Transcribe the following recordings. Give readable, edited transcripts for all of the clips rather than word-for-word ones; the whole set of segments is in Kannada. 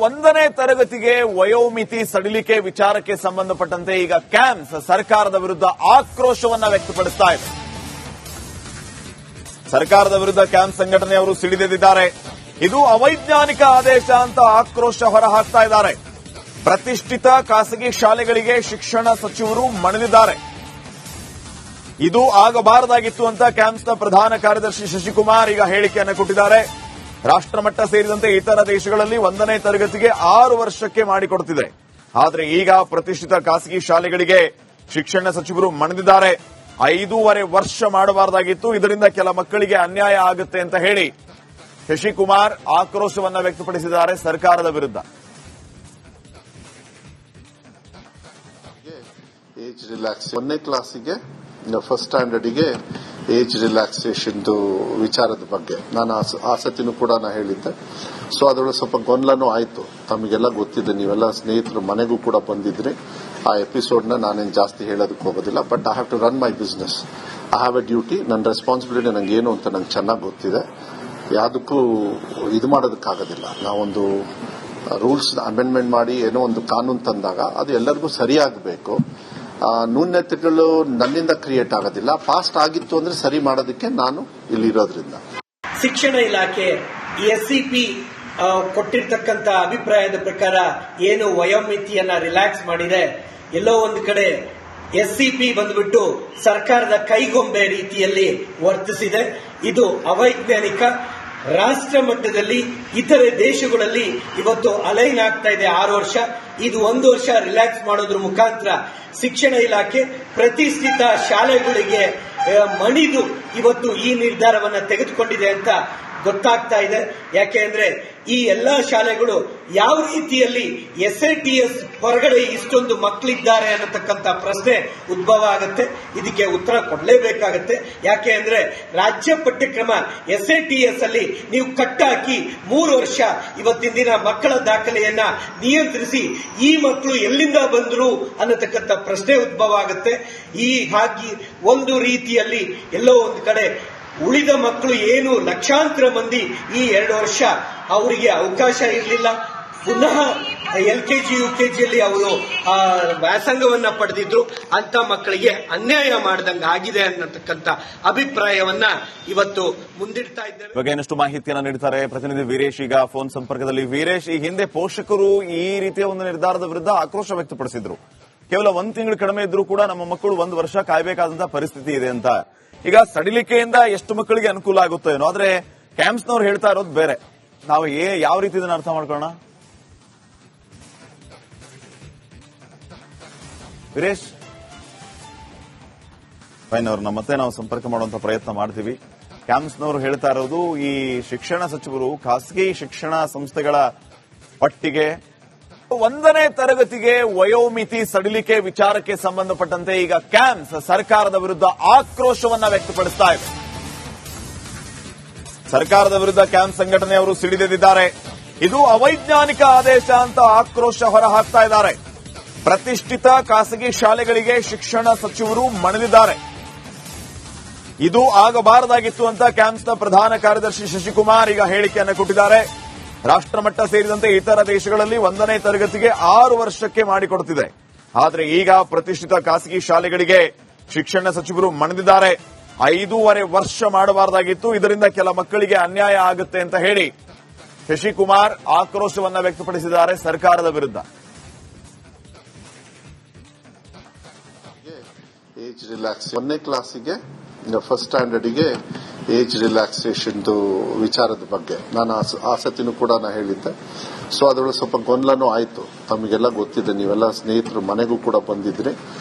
ಒಂದನೇ ತರಗತಿಗೆ ವಯೋಮಿತಿ ಸಡಿಲಿಕೆ ವಿಚಾರಕ್ಕೆ ಸಂಬಂಧಪಟ್ಟಂತೆ ಈಗ ಕ್ಯಾಂಪ್ಸ್ ಸರ್ಕಾರದ ವಿರುದ್ಧ ಆಕ್ರೋಶವನ್ನ ವ್ಯಕ್ತಪಡಿಸ್ತಾ ಇದೆ. ಸರ್ಕಾರದ ವಿರುದ್ಧ ಕ್ಯಾಂಪ್ ಸಂಘಟನೆಯವರು ಸಿಡಿದೆದ್ದಿದ್ದಾರೆ. ಇದು ಅವೈಜ್ಞಾನಿಕ ಆದೇಶ ಅಂತ ಆಕ್ರೋಶ ಹೊರಹಾಕ್ತಾ ಇದ್ದಾರೆ. ಪ್ರತಿಷ್ಠಿತ ಖಾಸಗಿ ಶಾಲೆಗಳಿಗೆ ಶಿಕ್ಷಣ ಸಚಿವರು ಮಣಿದಿದ್ದಾರೆ. ಇದು ಆಗಬಾರದಾಗಿತ್ತು ಅಂತ ಕ್ಯಾಂಪ್ಸ್ನ ಪ್ರಧಾನ ಕಾರ್ಯದರ್ಶಿ ಶಶಿಕುಮಾರ್ ಈಗ ಹೇಳಿಕೆಯನ್ನು ಕೊಟ್ಟಿದ್ದಾರೆ. ರಾಷ್ಟ್ರಮಟ್ಟ ಸೇರಿದಂತೆ ಇತರ ದೇಶಗಳಲ್ಲಿ 1ನೇ ತರಗತಿಗೆ 6 ವರ್ಷಕ್ಕೆ ಮಾಡಿಕೊಡುತ್ತಿದೆ. ಆದರೆ ಈಗ ಪ್ರತಿಷ್ಠಿತ ಖಾಸಗಿ ಶಾಲೆಗಳಿಗೆ ಶಿಕ್ಷಣ ಸಚಿವರು ಮಣಿದಿದ್ದಾರೆ. 5.5 ವರ್ಷ ಮಾಡಬಾರದಾಗಿತ್ತು, ಇದರಿಂದ ಕೆಲ ಮಕ್ಕಳಿಗೆ ಅನ್ಯಾಯ ಆಗುತ್ತೆ ಅಂತ ಹೇಳಿ ಶಶಿಕುಮಾರ್ ಆಕ್ರೋಶವನ್ನ ವ್ಯಕ್ತಪಡಿಸಿದ್ದಾರೆ ಸರ್ಕಾರದ ವಿರುದ್ಧ. ಏಜ್ ರಿಲ್ಯಾಕ್ಸ್ 1ನೇ ಕ್ಲಾಸಿಗೆ ಫಸ್ಟ್ ಸ್ಟ್ಯಾಂಡರ್ಡ್ಗೆ ಏಜ್ ರಿಲ್ಯಾಕ್ಸೇಷನ್ ವಿಚಾರದ ಬಗ್ಗೆ ನಾನು ಆ ಸತಿನೂ ಕೂಡ ಹೇಳಿದ್ದೆ. ಸೊ ಅದರೊಳಗೆ ಸ್ವಲ್ಪ ಗೊಂದಲನೂ ಆಯಿತು. ತಮಗೆಲ್ಲ ಗೊತ್ತಿದೆ, ನೀವೆಲ್ಲ ಸ್ನೇಹಿತರು ಮನೆಗೂ ಕೂಡ ಬಂದಿದ್ರಿ. ಆ ಎಪಿಸೋಡ್ನ ನಾನೇನು ಜಾಸ್ತಿ ಹೇಳೋದಕ್ಕೆ ಹೋಗೋದಿಲ್ಲ. But I have to run my business. I have a duty. ನನ್ನ ರೆಸ್ಪಾನ್ಸಿಬಿಲಿಟಿ ನಂಗೆ ಏನು ಅಂತ ನಂಗೆ ಚೆನ್ನಾಗಿ ಗೊತ್ತಿದೆ. ಯಾವುದಕ್ಕೂ ಇದು ಮಾಡೋದಕ್ಕಾಗೋದಿಲ್ಲ. ನಾವೊಂದು ರೂಲ್ಸ್ ಅಮೆಂಡ್ಮೆಂಟ್ ಮಾಡಿ ಏನೋ ಒಂದು ಕಾನೂನು ತಂದಾಗ ಅದು ಎಲ್ಲರಿಗೂ ಸರಿಯಾಗಬೇಕು. ನ್ಯೂನತೆಗಳು ನನ್ನಿಂದ ಕ್ರಿಯೇಟ್ ಆಗೋದಿಲ್ಲ. ಪಾಸ್ಟ್ ಆಗಿತ್ತು ಅಂದ್ರೆ ಸರಿ ಮಾಡೋದಕ್ಕೆ ನಾನು ಇಲ್ಲಿರೋದ್ರಿಂದ. ಶಿಕ್ಷಣ ಇಲಾಖೆ ಎಸ್ಸಿಪಿ ಕೊಟ್ಟಿರ್ತಕ್ಕಂಥ ಅಭಿಪ್ರಾಯದ ಪ್ರಕಾರ ಏನು ವಯೋಮಿತಿಯನ್ನ ರಿಲ್ಯಾಕ್ಸ್ ಮಾಡಿದೆ, ಎಲ್ಲೋ ಒಂದು ಕಡೆ ಎಸ್ಸಿಪಿ ಬಂದ್ಬಿಟ್ಟು ಸರ್ಕಾರದ ಕೈಗೊಂಬೆ ರೀತಿಯಲ್ಲಿ ವರ್ತಿಸಿದೆ. ಇದು ಅವೈಜ್ಞಾನಿಕ. ರಾಷ್ಟ್ರ ಮಟ್ಟದಲ್ಲಿ ಇತರೆ ದೇಶಗಳಲ್ಲಿ ಇವತ್ತು ಅಲೈನ್ ಆಗ್ತಾ ಇದೆ 6 ವರ್ಷ. ಇದು 1 ವರ್ಷ ರಿಲ್ಯಾಕ್ಸ್ ಮಾಡೋದ್ರ ಮುಖಾಂತರ ಶಿಕ್ಷಣ ಇಲಾಖೆ ಪ್ರತಿಷ್ಠಿತ ಶಾಲೆಗಳಿಗೆ ಮಣಿದು ಇವತ್ತು ಈ ನಿರ್ಧಾರವನ್ನ ತೆಗೆದುಕೊಂಡಿದೆ ಅಂತ ಗೊತ್ತಾಗ್ತಾ ಇದೆ. ಯಾಕೆಂದ್ರೆ ಈ ಎಲ್ಲಾ ಶಾಲೆಗಳು ಯಾವ ರೀತಿಯಲ್ಲಿ SITS ಹೊರಗಡೆ ಇಷ್ಟೊಂದು ಮಕ್ಕಳಿದ್ದಾರೆ ಅನ್ನತಕ್ಕಂಥ ಪ್ರಶ್ನೆ ಉದ್ಭವ ಆಗುತ್ತೆ. ಇದಕ್ಕೆ ಉತ್ತರ ಕೊಡಲೇಬೇಕಾಗತ್ತೆ. ಯಾಕೆ ಅಂದ್ರೆ ರಾಜ್ಯ ಪಠ್ಯಕ್ರಮ SITS ಅಲ್ಲಿ ನೀವು ಕಟ್ಟಾಕಿ 3 ವರ್ಷ ಇವತ್ತಿನ ದಿನ ಮಕ್ಕಳ ದಾಖಲೆಯನ್ನ ನಿಯಂತ್ರಿಸಿ ಈ ಮಕ್ಕಳು ಎಲ್ಲಿಂದ ಬಂದ್ರು ಅನ್ನತಕ್ಕಂಥ ಪ್ರಶ್ನೆ ಉದ್ಭವ ಆಗುತ್ತೆ. ಹೀಗಾಗಿ ಒಂದು ರೀತಿಯಲ್ಲಿ ಎಲ್ಲೋ ಒಂದು ಕಡೆ ಉಳಿದ ಮಕ್ಕಳು ಏನು ಲಕ್ಷಾಂತರ ಮಂದಿ ಈ 2 ವರ್ಷ ಅವರಿಗೆ ಅವಕಾಶ ಇರಲಿಲ್ಲ. ಪುನಃ LKG UKGಯಲ್ಲಿ ಅವರು ವ್ಯಾಸಂಗವನ್ನ ಪಡೆದಿದ್ರು. ಅಂತ ಮಕ್ಕಳಿಗೆ ಅನ್ಯಾಯ ಮಾಡಿದಂಗೆ ಆಗಿದೆ ಅನ್ನತಕ್ಕಂಥ ಅಭಿಪ್ರಾಯವನ್ನ ಇವತ್ತು ಮುಂದಿಡ್ತಾ ಇದ್ದಾರೆ. ಇವಾಗ ಇನ್ನಷ್ಟು ಮಾಹಿತಿಯನ್ನು ನೀಡುತ್ತಾರೆ ಪ್ರತಿನಿಧಿ ವೀರೇಶ್ ಈಗ ಫೋನ್ ಸಂಪರ್ಕದಲ್ಲಿ. ವೀರೇಶ್, ಈ ಹಿಂದೆ ಪೋಷಕರು ಈ ರೀತಿಯ ಒಂದು ನಿರ್ಧಾರದ ವಿರುದ್ಧ ಆಕ್ರೋಶ ವ್ಯಕ್ತಪಡಿಸಿದ್ರು. ಕೇವಲ 1 ತಿಂಗಳು ಕಡಿಮೆ ಇದ್ರೂ ಕೂಡ ನಮ್ಮ ಮಕ್ಕಳು 1 ವರ್ಷ ಕಾಯಬೇಕಾದಂತಹ ಪರಿಸ್ಥಿತಿ ಇದೆ ಅಂತ. ಈಗ ಸಡಿಲಿಕೆಯಿಂದ ಎಷ್ಟು ಮಕ್ಕಳಿಗೆ ಅನುಕೂಲ ಆಗುತ್ತೋ ಏನೋ, ಆದ್ರೆ ಕ್ಯಾಂಪ್ಸ್ನವ್ರು ಹೇಳ್ತಾ ಇರೋದು ಬೇರೆ. ನಾವು ಯಾವ ರೀತಿ ಇದನ್ನ ಅರ್ಥ ಮಾಡ್ಕೊಳ್ಳೋಣ ವೀರೇಶ್? ಫೈನ್, ಅವ್ರನ್ನ ಮತ್ತೆ ನಾವು ಸಂಪರ್ಕ ಮಾಡುವಂತ ಪ್ರಯತ್ನ ಮಾಡ್ತೀವಿ. ಕ್ಯಾಂಪ್ಸ್ನವರು ಹೇಳ್ತಾ ಇರೋದು, ಈ ಶಿಕ್ಷಣ ಸಚಿವರು ಖಾಸಗಿ ಶಿಕ್ಷಣ ಸಂಸ್ಥೆಗಳ ಪಟ್ಟಿಗೆ 1ನೇ ತರಗತಿಗೆ ವಯೋಮಿತಿ ಸಡಿಲಿಕೆ ವಿಚಾರಕ್ಕೆ ಸಂಬಂಧಪಟ್ಟಂತೆ ಈಗ ಕ್ಯಾಂಪ್ಸ್ ಸರ್ಕಾರದ ವಿರುದ್ಧ ಆಕ್ರೋಶವನ್ನ ವ್ಯಕ್ತಪಡಿಸ್ತಾ ಇದೆ. ಸರ್ಕಾರದ ವಿರುದ್ಧ ಕ್ಯಾಂಪ್ ಸಂಘಟನೆಯವರು ಸಿಡಿದೆದ್ದಿದ್ದಾರೆ. ಇದು ಅವೈಜ್ಞಾನಿಕ ಆದೇಶ ಅಂತ ಆಕ್ರೋಶ ಹೊರಹಾಕ್ತಾ ಇದ್ದಾರೆ. ಪ್ರತಿಷ್ಠಿತ ಖಾಸಗಿ ಶಾಲೆಗಳಿಗೆ ಶಿಕ್ಷಣ ಸಚಿವರು ಮಣಿದಿದ್ದಾರೆ. ಇದು ಆಗಬಾರದಾಗಿತ್ತು ಅಂತ ಕ್ಯಾಂಪ್ಸ್ನ ಪ್ರಧಾನ ಕಾರ್ಯದರ್ಶಿ ಶಶಿಕುಮಾರ್ ಈಗ ಹೇಳಿಕೆಯನ್ನು ಕೊಟ್ಟಿದ್ದಾರೆ. ರಾಷ್ಟ್ರಮಟ್ಟ ಸೇರಿದಂತೆ ಇತರ ದೇಶಗಳಲ್ಲಿ 1ನೇ ತರಗತಿಗೆ 6 ವರ್ಷಕ್ಕೆ ಮಾಡಿಕೊಡುತ್ತಿದೆ. ಆದರೆ ಈಗ ಪ್ರತಿಷ್ಠಿತ ಖಾಸಗಿ ಶಾಲೆಗಳಿಗೆ ಶಿಕ್ಷಣ ಸಚಿವರು ಮಣಿದಿದ್ದಾರೆ. 5.5 ವರ್ಷ ಮಾಡಬಾರದಾಗಿತ್ತು, ಇದರಿಂದ ಕೆಲ ಮಕ್ಕಳಿಗೆ ಅನ್ಯಾಯ ಆಗುತ್ತೆ ಅಂತ ಹೇಳಿ ಶಶಿಕುಮಾರ್ ಆಕ್ರೋಶವನ್ನ ವ್ಯಕ್ತಪಡಿಸಿದ್ದಾರೆ ಸರ್ಕಾರದ ವಿರುದ್ಧ. ಏಜ್ ರಿಲ್ಯಾಕ್ಸ್ 1ನೇ ಕ್ಲಾಸಿಗೆ ಫಸ್ಟ್ ಸ್ಟ್ಯಾಂಡರ್ಡ್ಗೆ ಏಜ್ ರಿಲ್ಯಾಕ್ಸೇಷನ್ ವಿಚಾರದ ಬಗ್ಗೆ ನಾನು ಆ ಸತಿನೂ ಕೂಡ ಹೇಳಿದ್ದೆ. ಸೊ ಅದರೊಳಗೆ ಸ್ವಲ್ಪ ಗೊಂದಲನೂ ಆಯಿತು. ತಮಗೆಲ್ಲ ಗೊತ್ತಿದೆ, ನೀವೆಲ್ಲ ಸ್ನೇಹಿತರು ಮನೆಗೂ ಕೂಡ ಬಂದಿದ್ರಿ.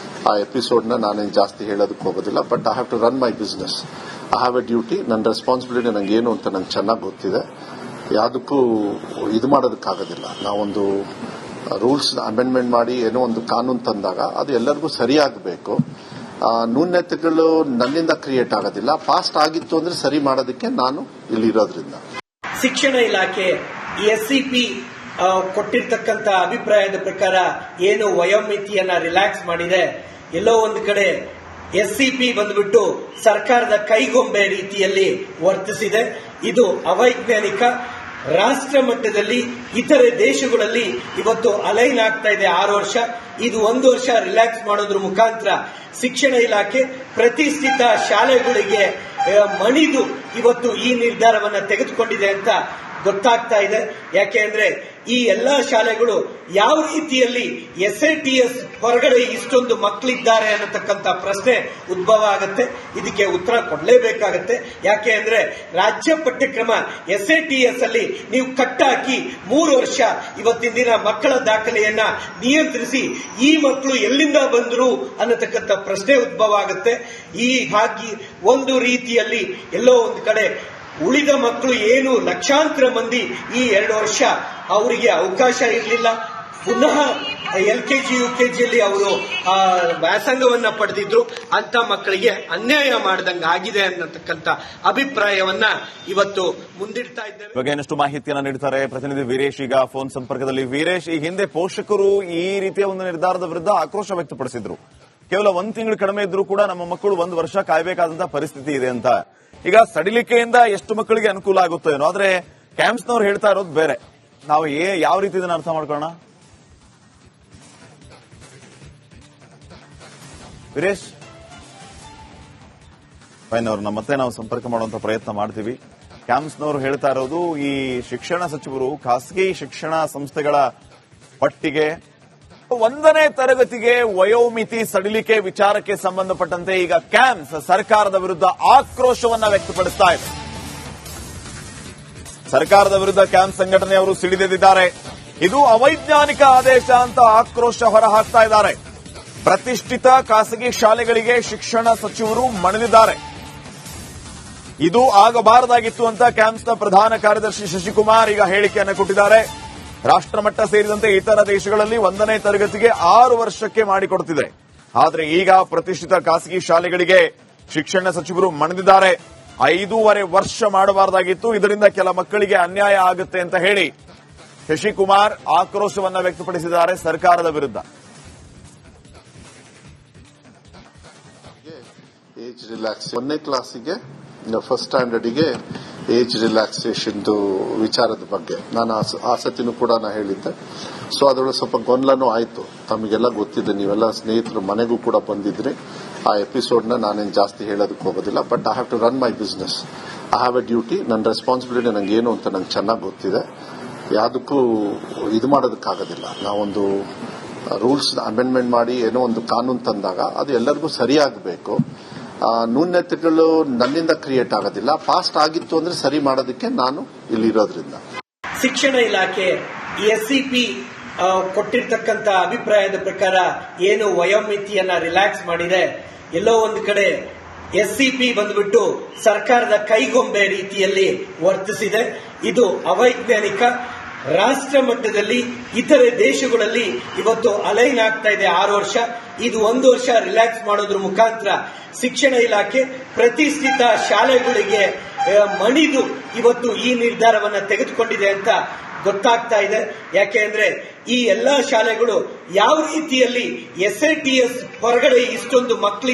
ಆ ಎಪಿಸೋಡ್ನ ನಾನೇನು ಜಾಸ್ತಿ ಹೇಳೋದಕ್ಕೆ ಹೋಗೋದಿಲ್ಲ. But I have to run my business. I have a duty. ನನ್ನ ರೆಸ್ಪಾನ್ಸಿಬಿಲಿಟಿ ನಂಗೆ ಏನು ಅಂತ ನಂಗೆ ಚೆನ್ನಾಗಿ ಗೊತ್ತಿದೆ. ಯಾವುದಕ್ಕೂ ಇದು ಮಾಡೋದಕ್ಕಾಗೋದಿಲ್ಲ. ನಾವೊಂದು ರೂಲ್ಸ್ ಅಮೆಂಡ್ಮೆಂಟ್ ಮಾಡಿ ಏನೋ ಒಂದು ಕಾನೂನು ತಂದಾಗ ಅದು ಎಲ್ಲರಿಗೂ ಸರಿಯಾಗಬೇಕು. ನ್ಯೂನತೆಗಳು ನನ್ನಿಂದ ಕ್ರಿಯೇಟ್ ಆಗೋದಿಲ್ಲ. ಪಾಸ್ಟ್ ಆಗಿತ್ತು ಅಂದ್ರೆ ಸರಿ ಮಾಡೋದಕ್ಕೆ ನಾನು ಇಲ್ಲಿರೋದ್ರಿಂದ. ಶಿಕ್ಷಣ ಇಲಾಖೆ ಎಸ್ಸಿಪಿ ಕೊಟ್ಟಿರ್ತಕ್ಕಂಥ ಅಭಿಪ್ರಾಯದ ಪ್ರಕಾರ ಏನು ವಯೋಮಿತಿಯನ್ನ ರಿಲ್ಯಾಕ್ಸ್ ಮಾಡಿದೆ, ಎಲ್ಲೋ ಒಂದು ಕಡೆ ಎಸ್ಸಿಪಿ ಬಂದ್ಬಿಟ್ಟು ಸರ್ಕಾರದ ಕೈಗೊಂಬೆ ರೀತಿಯಲ್ಲಿ ವರ್ತಿಸಿದೆ. ಇದು ಅವೈಜ್ಞಾನಿಕ. ರಾಷ್ಟ್ರ ಮಟ್ಟದಲ್ಲಿ ಇತರೆ ದೇಶಗಳಲ್ಲಿ ಇವತ್ತು ಅಲೈನ್ ಆಗ್ತಾ ಇದೆ 6 ವರ್ಷ. ಇದು 1 ವರ್ಷ ರಿಲ್ಯಾಕ್ಸ್ ಮಾಡೋದ್ರ ಮುಖಾಂತರ ಶಿಕ್ಷಣ ಇಲಾಖೆ ಪ್ರತಿಷ್ಠಿತ ಶಾಲೆಗಳಿಗೆ ಮಣಿದು ಇವತ್ತು ಈ ನಿರ್ಧಾರವನ್ನ ತೆಗೆದುಕೊಂಡಿದೆ ಅಂತ ಗೊತ್ತಾಗ್ತಾ ಇದೆ. ಯಾಕೆ ಅಂದ್ರೆ ಈ ಎಲ್ಲಾ ಶಾಲೆಗಳು ಯಾವ ರೀತಿಯಲ್ಲಿ SITS ಹೊರಗಡೆ ಇಷ್ಟೊಂದು ಮಕ್ಕಳಿದ್ದಾರೆ ಅನ್ನತಕ್ಕಂಥ ಪ್ರಶ್ನೆ ಉದ್ಭವ ಆಗುತ್ತೆ. ಇದಕ್ಕೆ ಉತ್ತರ ಕೊಡಲೇಬೇಕಾಗತ್ತೆ. ಯಾಕೆ ಅಂದ್ರೆ ರಾಜ್ಯ ಪಠ್ಯಕ್ರಮ SITS ಅಲ್ಲಿ ನೀವು ಕಟ್ಟಾಕಿ 3 ವರ್ಷ ಇವತ್ತಿನ ದಿನ ಮಕ್ಕಳ ದಾಖಲೆಯನ್ನ ನಿಯಂತ್ರಿಸಿ ಈ ಮಕ್ಕಳು ಎಲ್ಲಿಂದ ಬಂದ್ರು ಅನ್ನತಕ್ಕಂಥ ಪ್ರಶ್ನೆ ಉದ್ಭವ ಆಗುತ್ತೆ. ಹೀಗಾಗಿ ಒಂದು ರೀತಿಯಲ್ಲಿ ಎಲ್ಲೋ ಒಂದು ಕಡೆ ಉಳಿದ ಮಕ್ಕಳು ಏನು ಲಕ್ಷಾಂತರ ಮಂದಿ ಈ 2 ವರ್ಷ ಅವರಿಗೆ ಅವಕಾಶ ಇರಲಿಲ್ಲ. ಪುನಃ LKG UKGಯಲ್ಲಿ ಅವರು ವ್ಯಾಸಂಗವನ್ನ ಪಡೆದಿದ್ರು. ಅಂತ ಮಕ್ಕಳಿಗೆ ಅನ್ಯಾಯ ಮಾಡಿದಂಗೆ ಆಗಿದೆ ಅನ್ನತಕ್ಕಂಥ ಅಭಿಪ್ರಾಯವನ್ನ ಇವತ್ತು ಮುಂದಿಡ್ತಾ ಇದ್ದೇವೆ. ಇವಾಗ ಇನ್ನಷ್ಟು ಮಾಹಿತಿಯನ್ನ ನೀಡ್ತಾರೆ ಪ್ರತಿನಿಧಿ ವೀರೇಶ್ ಈಗ ಫೋನ್ ಸಂಪರ್ಕದಲ್ಲಿ. ವೀರೇಶ್, ಈ ಹಿಂದೆ ಪೋಷಕರು ಈ ರೀತಿಯ ಒಂದು ನಿರ್ಧಾರದ ವಿರುದ್ಧ ಆಕ್ರೋಶ ವ್ಯಕ್ತಪಡಿಸಿದ್ರು. ಕೇವಲ 1 ತಿಂಗಳು ಕಡಿಮೆ ಇದ್ರೂ ಕೂಡ ನಮ್ಮ ಮಕ್ಕಳು 1 ವರ್ಷ ಕಾಯಬೇಕಾದಂತಹ ಪರಿಸ್ಥಿತಿ ಇದೆ ಅಂತ. ಈಗ ಸಡಿಲಿಕೆಯಿಂದ ಎಷ್ಟು ಮಕ್ಕಳಿಗೆ ಅನುಕೂಲ ಆಗುತ್ತೋ ಏನೋ, ಆದ್ರೆ ಕ್ಯಾಂಪ್ಸ್ನವ್ರು ಹೇಳ್ತಾ ಇರೋದು ಬೇರೆ. ನಾವು ಯಾವ ರೀತಿ ಇದನ್ನ ಅರ್ಥ ಮಾಡ್ಕೊಳ್ಳೋಣ ವೀರೇಶ್? ಫೈನ್, ಅವ್ರನ್ನ ಮತ್ತೆ ನಾವು ಸಂಪರ್ಕ ಮಾಡುವಂತ ಪ್ರಯತ್ನ ಮಾಡ್ತೀವಿ. ಕ್ಯಾಂಪ್ಸ್ನವರು ಹೇಳ್ತಾ ಇರೋದು ಈ ಶಿಕ್ಷಣ ಸಚಿವರು ಖಾಸಗಿ ಶಿಕ್ಷಣ ಸಂಸ್ಥೆಗಳ ಪಟ್ಟಿಗೆ 1ನೇ ತರಗತಿಗೆ ವಯೋಮಿತಿ ಸಡಿಲಿಕೆ ವಿಚಾರಕ್ಕೆ ಸಂಬಂಧಪಟ್ಟಂತೆ ಈಗ ಕ್ಯಾಂಪ್ಸ್ ಸರ್ಕಾರದ ವಿರುದ್ಧ ಆಕ್ರೋಶವನ್ನ ವ್ಯಕ್ತಪಡಿಸ್ತಾ ಇದೆ. ಸರ್ಕಾರದ ವಿರುದ್ಧ ಕ್ಯಾಂಪ್ಸ್ ಸಂಘಟನೆಯವರು ಸಿಡಿದೆದ್ದಿದ್ದಾರೆ. ಇದು ಅವೈಜ್ಞಾನಿಕ ಆದೇಶ ಅಂತ ಆಕ್ರೋಶ ಹೊರಹಾಕ್ತಾ ಇದ್ದಾರೆ. ಪ್ರತಿಷ್ಠಿತ ಖಾಸಗಿ ಶಾಲೆಗಳಿಗೆ ಶಿಕ್ಷಣ ಸಚಿವರು ಮಣಿದಿದ್ದಾರೆ. ಇದು ಆಗಬಾರದಾಗಿತ್ತು ಅಂತ ಕ್ಯಾಂಪ್ಸ್ನ ಪ್ರಧಾನ ಕಾರ್ಯದರ್ಶಿ ಶಶಿಕುಮಾರ್ ಈಗ ಹೇಳಿಕೆಯನ್ನು ಕೊಟ್ಟಿದ್ದಾರೆ. ರಾಷ್ಟ್ರಮಟ್ಟ ಸೇರಿದಂತೆ ಇತರ ದೇಶಗಳಲ್ಲಿ 1ನೇ ತರಗತಿಗೆ 6 ವರ್ಷಕ್ಕೆ ಮಾಡಿಕೊಡ್ತಿದೆ. ಆದರೆ ಈಗ ಪ್ರತಿಷ್ಠಿತ ಖಾಸಗಿ ಶಾಲೆಗಳಿಗೆ ಶಿಕ್ಷಣ ಸಚಿವರು ಮಣಿದಿದ್ದಾರೆ. 5.5 ವರ್ಷ ಮಾಡಬಾರದಾಗಿತ್ತು, ಇದರಿಂದ ಕೆಲ ಮಕ್ಕಳಿಗೆ ಅನ್ಯಾಯ ಆಗುತ್ತೆ ಅಂತ ಹೇಳಿ ಶಶಿಕುಮಾರ್ ಆಕ್ರೋಶವನ್ನ ವ್ಯಕ್ತಪಡಿಸಿದ್ದಾರೆ ಸರ್ಕಾರದ ವಿರುದ್ಧ. ಏಜ್ ರಿಲ್ಯಾಕ್ಸ್ 1ನೇ ಕ್ಲಾಸಿಗೆ ಫಸ್ಟ್ ಸ್ಟ್ಯಾಂಡರ್ಡ್ಗೆ ಏಜ್ ರಿಲ್ಯಾಕ್ಸೇಷನ್ ವಿಚಾರದ ಬಗ್ಗೆ ನಾನು ಆ ಸತಿನೂ ಕೂಡ ಹೇಳಿದ್ದೆ. ಸೊ ಅದರೊಳಗೆ ಸ್ವಲ್ಪ ಗೊಂದಲನೂ ಆಯಿತು. ತಮಗೆಲ್ಲ ಗೊತ್ತಿದೆ, ನೀವೆಲ್ಲ ಸ್ನೇಹಿತರು ಮನೆಗೂ ಕೂಡ ಬಂದಿದ್ರಿ. ಆ ಎಪಿಸೋಡ್ನ ನಾನೇನು ಜಾಸ್ತಿ ಹೇಳೋದಕ್ಕೆ ಹೋಗೋದಿಲ್ಲ. But I have to run my business. I have a duty. ನನ್ನ ರೆಸ್ಪಾನ್ಸಿಬಿಲಿಟಿ ನಂಗೆ ಏನು ಅಂತ ನಂಗೆ ಚೆನ್ನಾಗಿ ಗೊತ್ತಿದೆ. ಯಾವುದಕ್ಕೂ ಇದು ಮಾಡೋದಕ್ಕಾಗೋದಿಲ್ಲ. ನಾವೊಂದು ರೂಲ್ಸ್ ಅಮೆಂಡ್ಮೆಂಟ್ ಮಾಡಿ ಏನೋ ಒಂದು ಕಾನೂನು ತಂದಾಗ ಅದು ಎಲ್ಲರಿಗೂ ಸರಿಯಾಗಬೇಕು. ನ್ಯೂನತೆಗಳು ನನ್ನಿಂದ ಕ್ರಿಯೇಟ್ ಆಗೋದಿಲ್ಲ. ಪಾಸ್ಟ್ ಆಗಿತ್ತು ಅಂದ್ರೆ ಸರಿ ಮಾಡೋದಕ್ಕೆ ನಾನು ಇಲ್ಲಿರೋದ್ರಿಂದ. ಶಿಕ್ಷಣ ಇಲಾಖೆ SCP ಕೊಟ್ಟಿರ್ತಕ್ಕಂಥ ಅಭಿಪ್ರಾಯದ ಪ್ರಕಾರ ಏನು ವಯೋಮಿತಿಯನ್ನ ರಿಲ್ಯಾಕ್ಸ್ ಮಾಡಿದೆ, ಎಲ್ಲೋ ಒಂದು ಕಡೆ SCP ಬಂದ್ಬಿಟ್ಟು ಸರ್ಕಾರದ ಕೈಗೊಂಬೆ ರೀತಿಯಲ್ಲಿ ವರ್ತಿಸಿದೆ. ಇದು ಅವೈಜ್ಞಾನಿಕ. ರಾಷ್ಟ್ರ ಮಟ್ಟದಲ್ಲಿ ಇತರೆ ದೇಶಗಳಲ್ಲಿ ಇವತ್ತು ಅಲೈನ್ ಆಗ್ತಾ ಇದೆ 6 ವರ್ಷ. ಇದು 1 ವರ್ಷ ರಿಲ್ಯಾಕ್ಸ್ ಮಾಡೋದ್ರ ಮುಖಾಂತರ ಶಿಕ್ಷಣ ಇಲಾಖೆ ಪ್ರತಿಷ್ಠಿತ ಶಾಲೆಗಳಿಗೆ ಮಣಿದು ಇವತ್ತು ಈ ನಿರ್ಧಾರವನ್ನ ತೆಗೆದುಕೊಂಡಿದೆ ಅಂತ ಗೊತ್ತಾಗ್ತಾ ಇದೆ. ಯಾಕೆ ಅಂದ್ರೆ ಈ ಎಲ್ಲಾ ಶಾಲೆಗಳು ಯಾವ ರೀತಿಯಲ್ಲಿ SITS ಹೊರಗಡೆ ಇಷ್ಟೊಂದು ಮಕ್ಕಳಿಗೆ